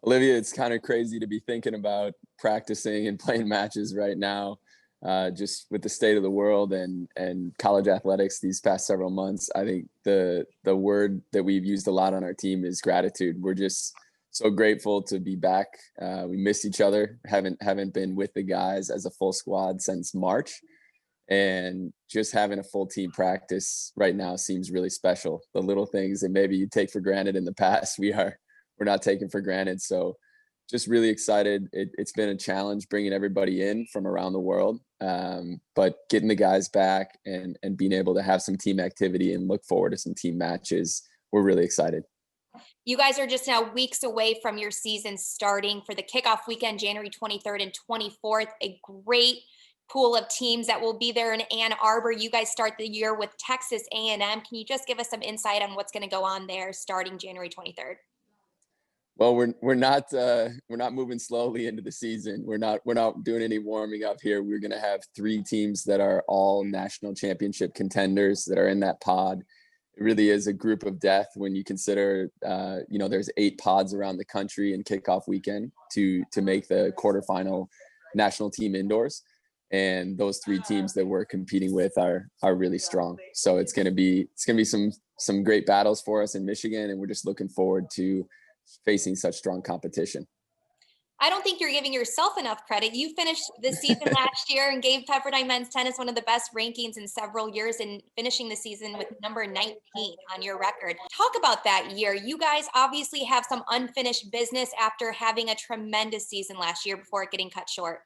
Olivia, it's kind of crazy to be thinking about practicing and playing matches right now, just with the state of the world and college athletics these past several months. I think the word that we've used a lot on our team is gratitude. We're just so grateful to be back. We miss each other. Haven't been with the guys as a full squad since March, and just having a full team practice right now seems really special. The little things that maybe you take for granted in the past, we're not taking for granted. So just really excited. It's been a challenge bringing everybody in from around the world, but getting the guys back and being able to have some team activity and look forward to some team matches, we're really excited. You guys are just now weeks away from your season starting for the kickoff weekend, January 23rd and 24th. A great pool of teams that will be there in Ann Arbor. You guys start the year with Texas A&M. Can you just give us some insight on what's going to go on there starting January 23rd? Well, we're not moving slowly into the season. We're not doing any warming up here. We're going to have 3 teams that are all national championship contenders that are in that pod. It really is a group of death when you consider, there's 8 pods around the country in kickoff weekend to make the quarterfinal national team indoors. And those 3 teams that we're competing with are really strong. So it's going to be some great battles for us in Michigan, and we're just looking forward to facing such strong competition. I don't think you're giving yourself enough credit. You finished the season last year and gave Pepperdine men's tennis one of the best rankings in several years, and finishing the season with number 19 on your record. Talk about that year. You guys obviously have some unfinished business after having a tremendous season last year before it getting cut short.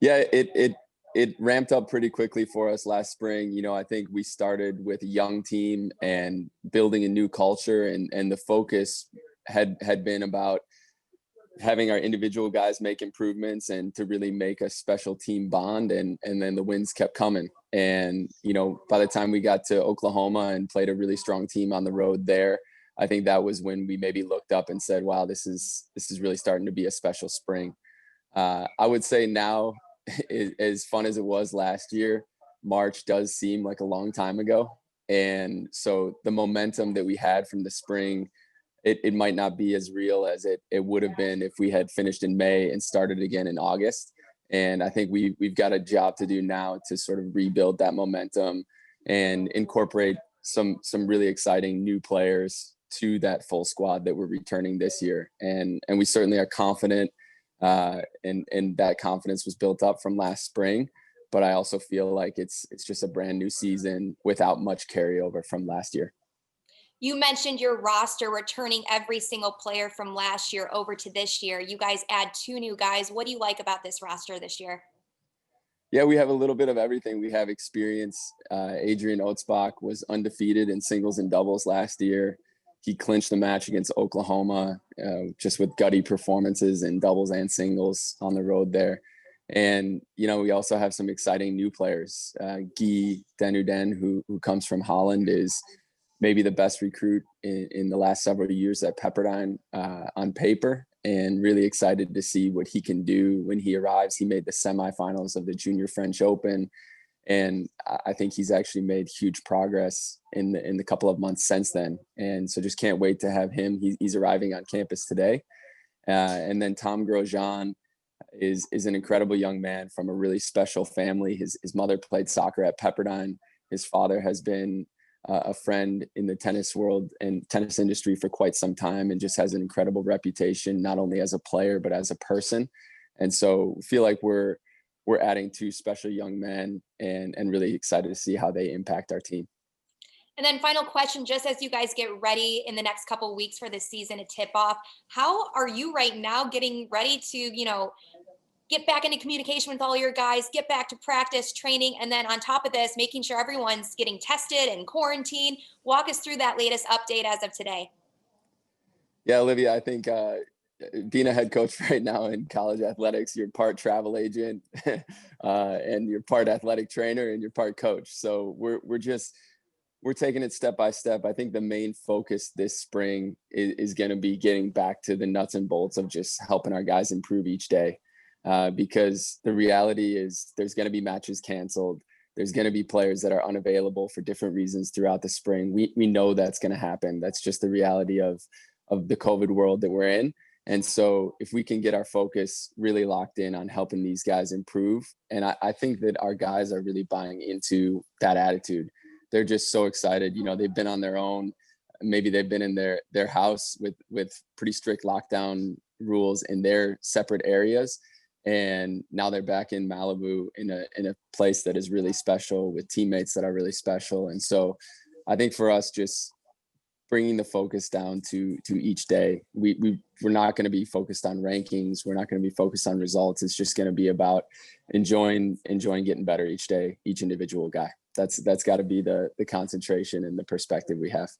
Yeah, it ramped up pretty quickly for us last spring. I think we started with a young team and building a new culture, and the focus had been about having our individual guys make improvements and to really make a special team bond. And then the wins kept coming. And, by the time we got to Oklahoma and played a really strong team on the road there, I think that was when we maybe looked up and said, wow, this is really starting to be a special spring. I would say now, as fun as it was last year, March does seem like a long time ago. And so the momentum that we had from the spring, it might not be as real as it would have been if we had finished in May and started again in August. And I think we've got a job to do now to sort of rebuild that momentum and incorporate some really exciting new players to that full squad that we're returning this year. And we certainly are confident, and that confidence was built up from last spring. But I also feel like it's just a brand new season without much carryover from last year. You mentioned your roster returning every single player from last year over to this year. You guys add 2 new guys. What do you like about this roster this year? Yeah, we have a little bit of everything. We have experience. Adrian Oatsbach was undefeated in singles and doubles last year. He clinched the match against Oklahoma, just with gutty performances in doubles and singles on the road there. And, we also have some exciting new players. Guy Denuden, who comes from Holland, is maybe the best recruit in the last several years at Pepperdine on paper, and really excited to see what he can do when he arrives. He made the semifinals of the Junior French Open, and I think he's actually made huge progress in the couple of months since then. And so just can't wait to have him. He's arriving on campus today. And then Tom Grosjean is an incredible young man from a really special family. His mother played soccer at Pepperdine. His father has been a friend in the tennis world and tennis industry for quite some time, and just has an incredible reputation, not only as a player, but as a person. And so feel like we're adding 2 special young men, and really excited to see how they impact our team. And then final question, just as you guys get ready in the next couple of weeks for the season to tip off, how are you right now getting ready to, get back into communication with all your guys, get back to practice, training, and then on top of this, making sure everyone's getting tested and quarantined? Walk us through that latest update as of today. Yeah, Olivia, I think being a head coach right now in college athletics, you're part travel agent and you're part athletic trainer and you're part coach. So we're taking it step by step. I think the main focus this spring is going to be getting back to the nuts and bolts of just helping our guys improve each day. Because the reality is there's going to be matches canceled. There's going to be players that are unavailable for different reasons throughout the spring. We know that's going to happen. That's just the reality of the COVID world that we're in. And so if we can get our focus really locked in on helping these guys improve, and I think that our guys are really buying into that attitude. They're just so excited. You know, they've been on their own. Maybe they've been in their house with pretty strict lockdown rules in their separate areas. And now they're back in Malibu in a place that is really special with teammates that are really special. And so I think for us, just bringing the focus down to each day. We're not going to be focused on rankings. We're not going to be focused on results. It's just going to be about enjoying getting better each day, each individual guy. That's got to be the concentration and the perspective we have.